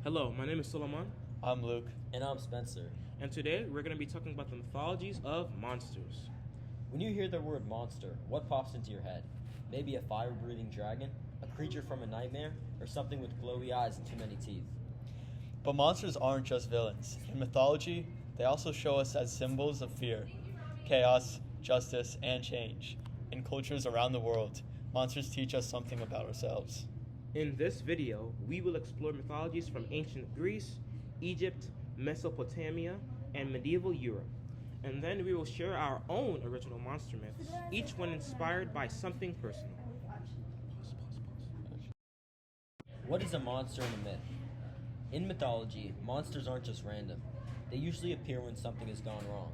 Hello, my name is Solomon, I'm Luke. And I'm Spencer. and today we're going to be talking about the mythologies of monsters. When you hear the word monster, what pops into your head? Maybe a fire-breathing dragon, a creature from a nightmare, or something with glowy eyes and too many teeth. But monsters aren't just villains. In mythology, they also show us as symbols of fear, chaos, justice, and change. In cultures around the world, monsters teach us something about ourselves. In this video, we will explore mythologies from ancient Greece, Egypt, Mesopotamia, and medieval Europe. And then we will share our own original monster myths, each one inspired by something personal. What is a monster in a myth? In mythology, monsters aren't just random. They usually appear when something has gone wrong.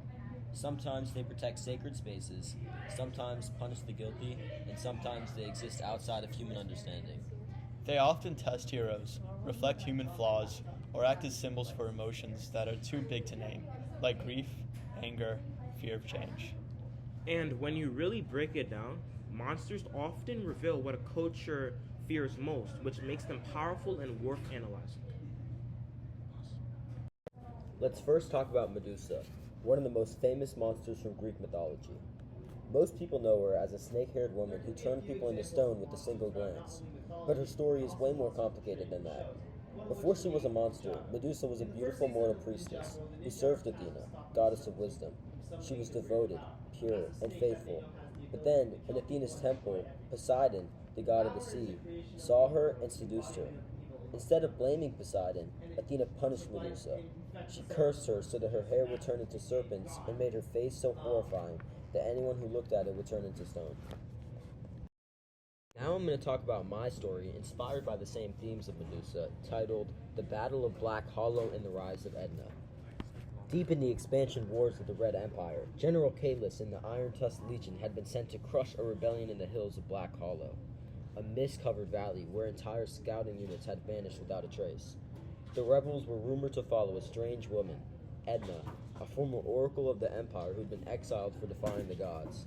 Sometimes they protect sacred spaces, sometimes punish the guilty, and sometimes they exist outside of human understanding. They often test heroes, reflect human flaws, or act as symbols for emotions that are too big to name, like grief, anger, fear of change. And when you really break it down, monsters often reveal what a culture fears most, which makes them powerful and worth analyzing. Let's first talk about Medusa, one of the most famous monsters from Greek mythology. Most people know her as a snake-haired woman who turned people into stone with a single glance, but her story is way more complicated than that. Before she was a monster, Medusa was a beautiful mortal priestess who served Athena, goddess of wisdom. She was devoted, pure, and faithful. But then, in Athena's temple, Poseidon, the god of the sea, saw her and seduced her. Instead of blaming Poseidon, Athena punished Medusa. She cursed her so that her hair would turn into serpents and made her face so horrifying that anyone who looked at it would turn into stone. Now I'm going to talk about my story, inspired by the same themes of Medusa, titled The Battle of Black Hollow and the Rise of Edna. Deep in the expansion wars of the Red Empire, General Caelus and the Iron-Tusked Legion had been sent to crush a rebellion in the hills of Black Hollow, a mist-covered valley where entire scouting units had vanished without a trace. The rebels were rumored to follow a strange woman, Edna, a former oracle of the Empire who'd been exiled for defying the gods.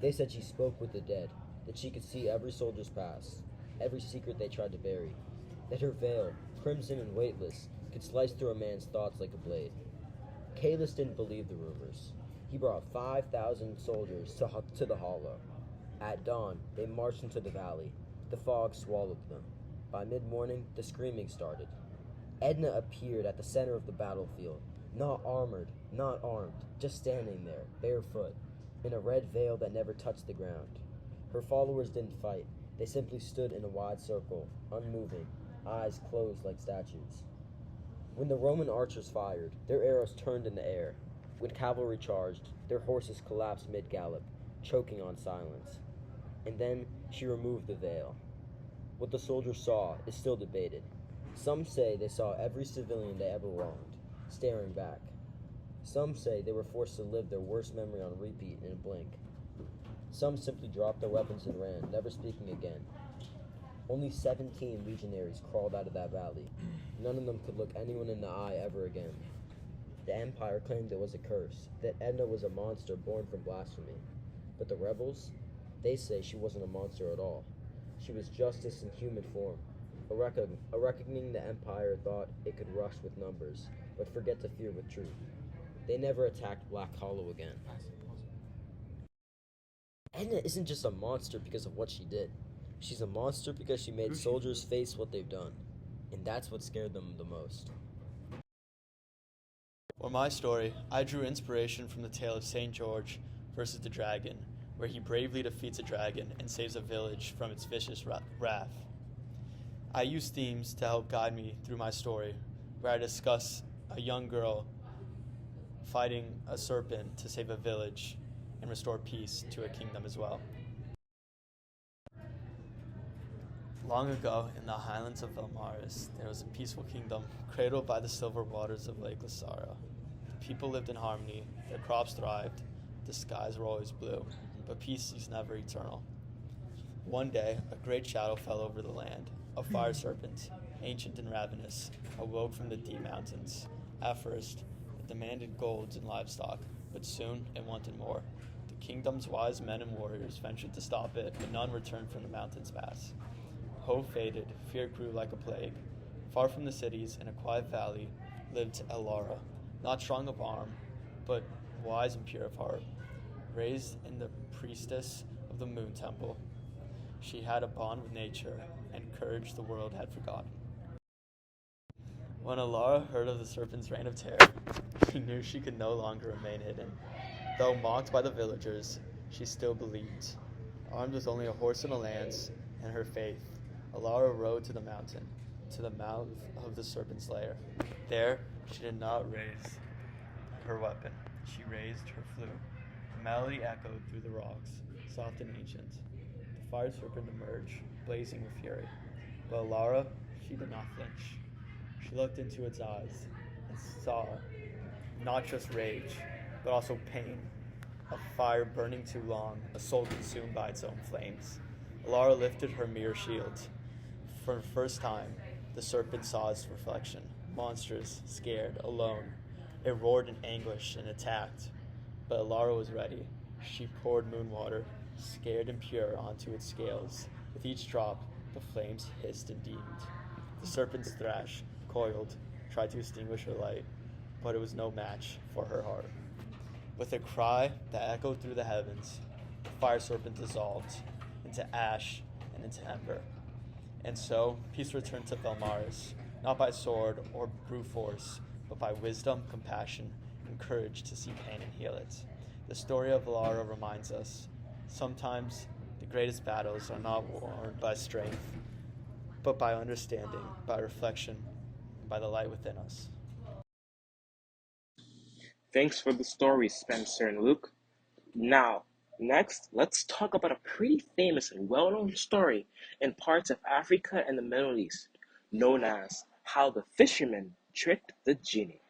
They said she spoke with the dead, that she could see every soldier's past, every secret they tried to bury, that her veil, crimson and weightless, could slice through a man's thoughts like a blade. Caelus didn't believe the rumors. He brought 5,000 soldiers to the hollow. At dawn, they marched into the valley. The fog swallowed them. By mid-morning, the screaming started. Edna appeared at the center of the battlefield, not armored, not armed, just standing there, barefoot, in a red veil that never touched the ground. Her followers didn't fight. They simply stood in a wide circle, unmoving, eyes closed like statues. When the Roman archers fired, their arrows turned in the air. When cavalry charged, their horses collapsed mid-gallop, choking on silence. And then she removed the veil. What the soldiers saw is still debated. Some say they saw every civilian they ever wronged, staring back. Some say they were forced to live their worst memory on repeat in a blink. Some simply dropped their weapons and ran, never speaking again. Only 17 legionaries crawled out of that valley. None of them could look anyone in the eye ever again. The Empire claimed it was a curse, that Edna was a monster born from blasphemy. But the rebels, they say she wasn't a monster at all. She was justice in human form, a reckoning the Empire thought it could rush with numbers, but forget to fear with truth. They never attacked Black Hollow again. Edna isn't just a monster because of what she did. She's a monster because she made soldiers face what they've done. And that's what scared them the most. For my story, I drew inspiration from the tale of St. George versus the dragon, where he bravely defeats a dragon and saves a village from its vicious wrath. I use themes to help guide me through my story, where I discuss a young girl fighting a serpent to save a village and restore peace to a kingdom as well. Long ago, in the highlands of Velmaris, there was a peaceful kingdom cradled by the silver waters of Lake Lasara. The people lived in harmony, their crops thrived, the skies were always blue, but peace is never eternal. One day, a great shadow fell over the land. A fire serpent, ancient and ravenous, awoke from the deep mountains. At first, it demanded gold and livestock, but soon it wanted more. The kingdom's wise men and warriors ventured to stop it, but none returned from the mountain's pass. Hope faded, fear grew like a plague. Far from the cities, in a quiet valley, lived Elara, not strong of arm, but wise and pure of heart. Raised in the priestess of the moon temple, she had a bond with nature and courage the world had forgotten. When Elara heard of the serpent's reign of terror, she knew she could no longer remain hidden. Though mocked by the villagers, she still believed. Armed with only a horse and a lance and her faith, Elara rode to the mountain, to the mouth of the serpent's lair. There, she did not raise her weapon. She raised her flute. The melody echoed through the rocks, soft and ancient. The fire serpent emerged, blazing with fury. But Elara, she did not flinch. She looked into its eyes and saw not just rage, but also pain. A fire burning too long, a soul consumed by its own flames. Elara lifted her mirror shield. For the first time, the serpent saw its reflection. Monstrous, scared, alone. It roared in anguish and attacked. But Elara was ready. She poured moon water, scared and pure, onto its scales. With each drop, the flames hissed and deemed. The serpent's thrash, coiled, tried to extinguish her light, but it was no match for her heart. With a cry that echoed through the heavens, the fire serpent dissolved into ash and into ember. And so, peace returned to Velmaris, not by sword or brute force, but by wisdom, compassion, and courage to see pain and heal it. The story of Elara reminds us, sometimes the greatest battles are not won by strength, but by understanding, by reflection, and by the light within us. Thanks for the story, Spencer and Luke. Now, next, let's talk about a pretty famous and well-known story in parts of Africa and the Middle East, known as How the Fisherman Tricked the Genie.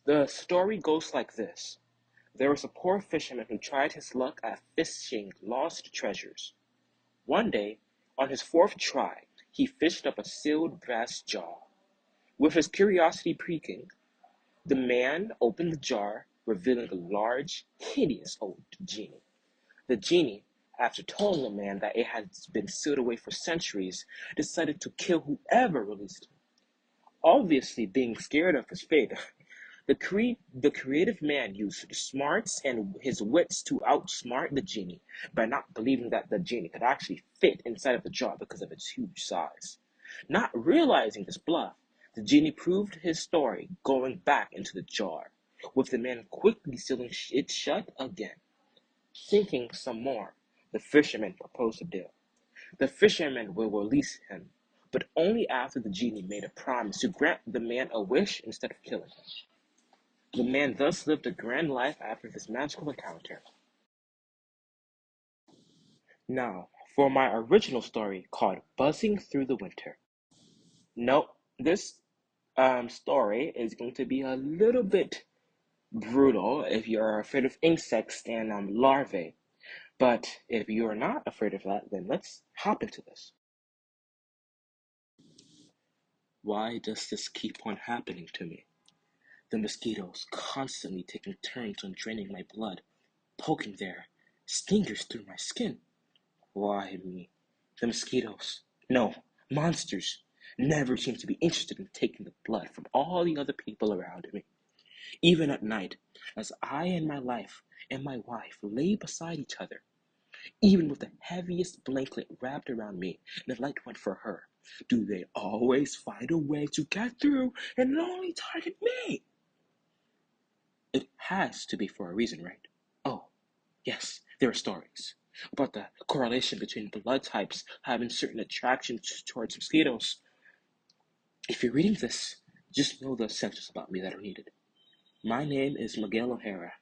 The story goes like this. There was a poor fisherman who tried his luck at fishing lost treasures. One day, on his fourth try, he fished up a sealed brass jar. With his curiosity piquing, the man opened the jar, revealing a large, hideous old genie. The genie, after telling the man that it had been sealed away for centuries, decided to kill whoever released him. Obviously, being scared of his fate, the creative man used his smarts and his wits to outsmart the genie by not believing that the genie could actually fit inside of the jar because of its huge size. Not realizing this bluff, the genie proved his story, going back into the jar, with the man quickly sealing it shut again. Thinking some more, the fisherman proposed a deal. The fisherman will release him, but only after the genie made a promise to grant the man a wish instead of killing him. The man thus lived a grand life after this magical encounter. Now, for my original story called Buzzing Through the Winter. No, this story is going to be a little bit brutal if you're afraid of insects and larvae. But if you're not afraid of that, then let's hop into this. Why does this keep on happening to me? The mosquitoes constantly taking turns on draining my blood, poking their stingers through my skin. Why me? The mosquitoes, no, monsters, never seem to be interested in taking the blood from all the other people around me. Even at night, as I and my life and my wife lay beside each other, even with the heaviest blanket wrapped around me and the light went for her, do they always find a way to get through and only target me? It has to be for a reason, right? Oh, yes, there are stories about the correlation between blood types having certain attractions towards mosquitoes. If you're reading this, just know the essentials about me that are needed. My name is Miguel O'Hara,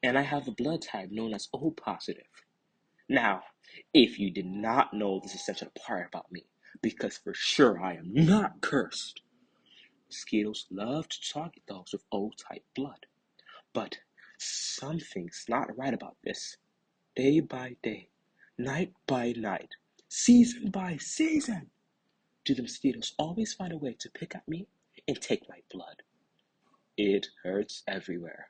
and I have a blood type known as O positive. Now, if you did not know this essential part about me, because for sure I am not cursed, mosquitoes love to target those with O-type blood. But something's not right about this. Day by day, night by night, season by season, do the mosquitoes always find a way to pick at me and take my blood? It hurts everywhere.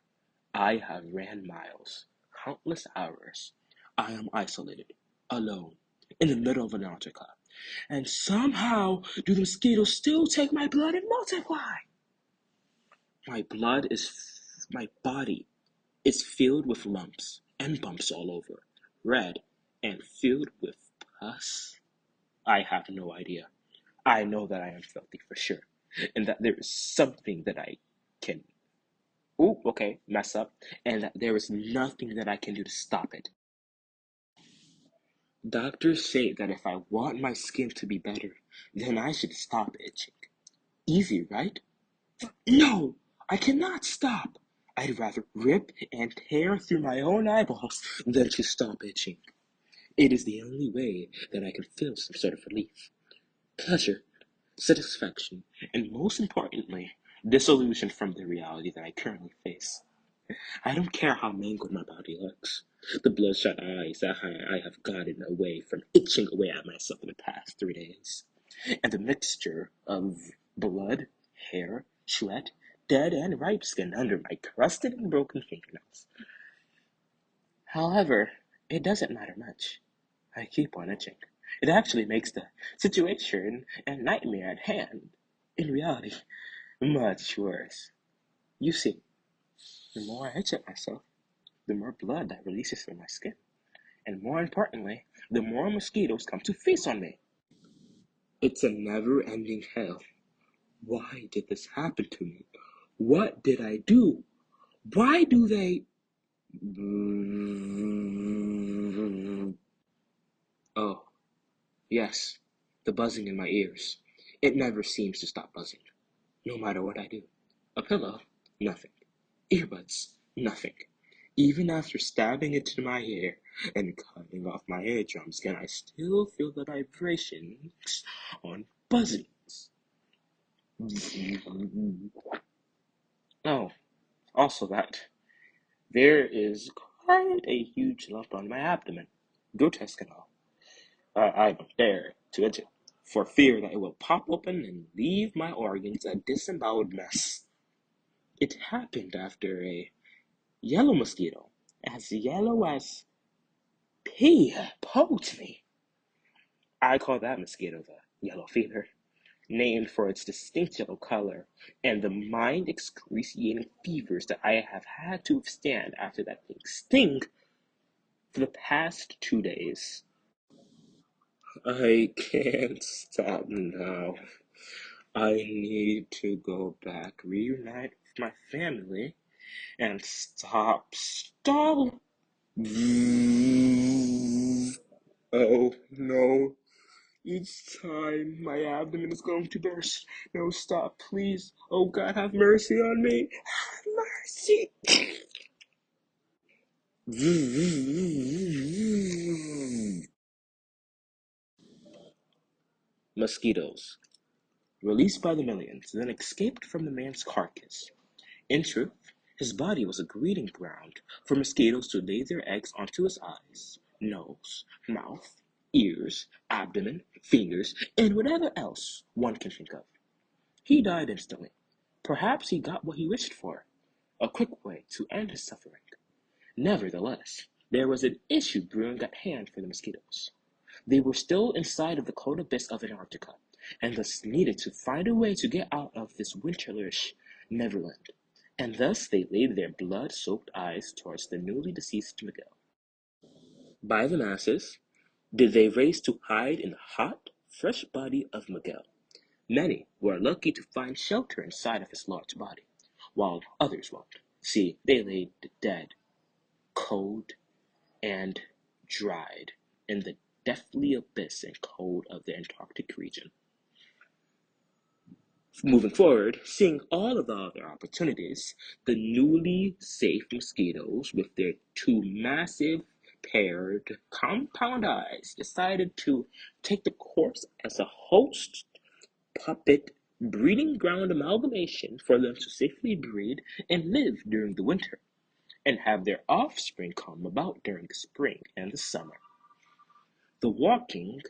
I have ran miles, countless hours. I am isolated, alone, in the middle of Antarctica, And somehow do the mosquitoes still take my blood and multiply. My body is filled with lumps and bumps all over, red and filled with pus. I have no idea. I know that I am filthy for sure, and that there is something that I can, mess up, and that there is nothing that I can do to stop it. Doctors say that if I want my skin to be better, then I should stop itching. Easy, right? No, I cannot stop. I'd rather rip and tear through my own eyeballs than to stop itching. It is the only way that I can feel some sort of relief, pleasure, satisfaction, and most importantly, disillusion from the reality that I currently face. I don't care how mangled my body looks. The bloodshot eyes that I have gotten away from itching away at myself in the past 3 days. And the mixture of blood, hair, sweat, dead and ripe skin under my crusted and broken fingernails. However, it doesn't matter much. I keep on itching. It actually makes the situation and nightmare at hand, in reality, much worse. You see, the more I itch at myself, the more blood that releases from my skin. And more importantly, the more mosquitoes come to feast on me. It's a never-ending hell. Why did this happen to me? What did I do? Why do they... Oh, yes, the buzzing in my ears. It never seems to stop buzzing, no matter what I do. A pillow? Nothing. Earbuds? Nothing. Even after stabbing into my hair and cutting off my eardrums, can I still feel the vibrations on buzzings? Oh, also that there is quite a huge lump on my abdomen. Grotesque and all. I don't dare to itch it, for fear that it will pop open and leave my organs a disemboweled mess. It happened after a yellow mosquito, as yellow as pea, poked me. I call that mosquito the yellow fever, named for its distinct yellow color and the mind-excruciating fevers that I have had to withstand after that thing's sting for the past 2 days. I can't stop now. I need to go back, reunite with my family, and stall. Oh no. Each time my abdomen is going to burst. No, stop, please. Oh God, have mercy on me. Have mercy. Mosquitoes, released by the millions, then escaped from the man's carcass. In truth, his body was a breeding ground for mosquitoes to lay their eggs onto his eyes, nose, mouth, ears, abdomen, fingers, and whatever else one can think of. He died instantly. Perhaps he got what he wished for, a quick way to end his suffering. Nevertheless, there was an issue brewing at hand for the mosquitoes. They were still inside of the cold abyss of Antarctica, and thus needed to find a way to get out of this winterish Neverland. And thus they laid their blood-soaked eyes towards the newly deceased Miguel. By the masses, did they race to hide in the hot, fresh body of Miguel. Many were lucky to find shelter inside of his large body, while others won't. See, they lay dead, cold, and dried in the deathly abyss and cold of the Antarctic region. Moving forward, seeing all of the other opportunities, the newly safe mosquitoes, with their two massive, paired, compound eyes, decided to take the course as a host puppet breeding ground amalgamation for them to safely breed and live during the winter, and have their offspring come about during the spring and the summer. The walking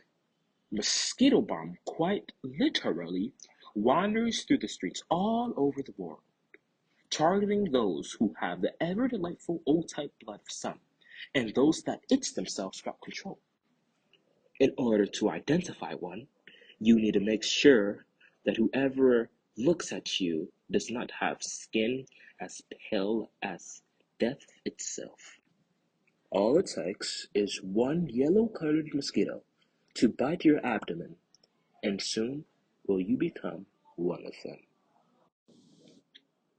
mosquito bomb quite literally wanders through the streets all over the world, targeting those who have the ever delightful O-type blood of some, and those that itch themselves without control. In order to identify one, you need to make sure that whoever looks at you does not have skin as pale as death itself. All it takes is one yellow-colored mosquito to bite your abdomen, and soon will you become one of them.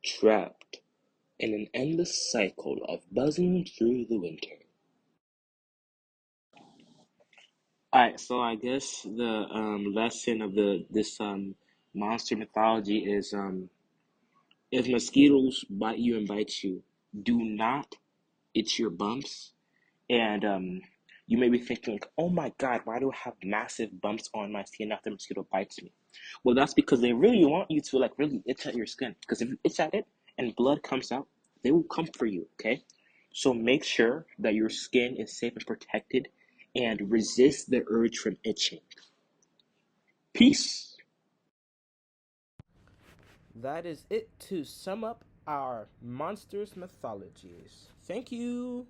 Trapped in an endless cycle of buzzing through the winter. Alright, so I guess the lesson of this monster mythology is if mosquitoes bite you and bite you, do not itch your bumps. And you may be thinking, oh my God, why do I have massive bumps on my skin after a mosquito bites me? Well, that's because they really want you to like really itch at your skin. Because if you itch at it and blood comes out, they will come for you, okay? So make sure that your skin is safe and protected and resist the urge from itching. Peace. That is it to sum up our monsters mythologies. Thank you.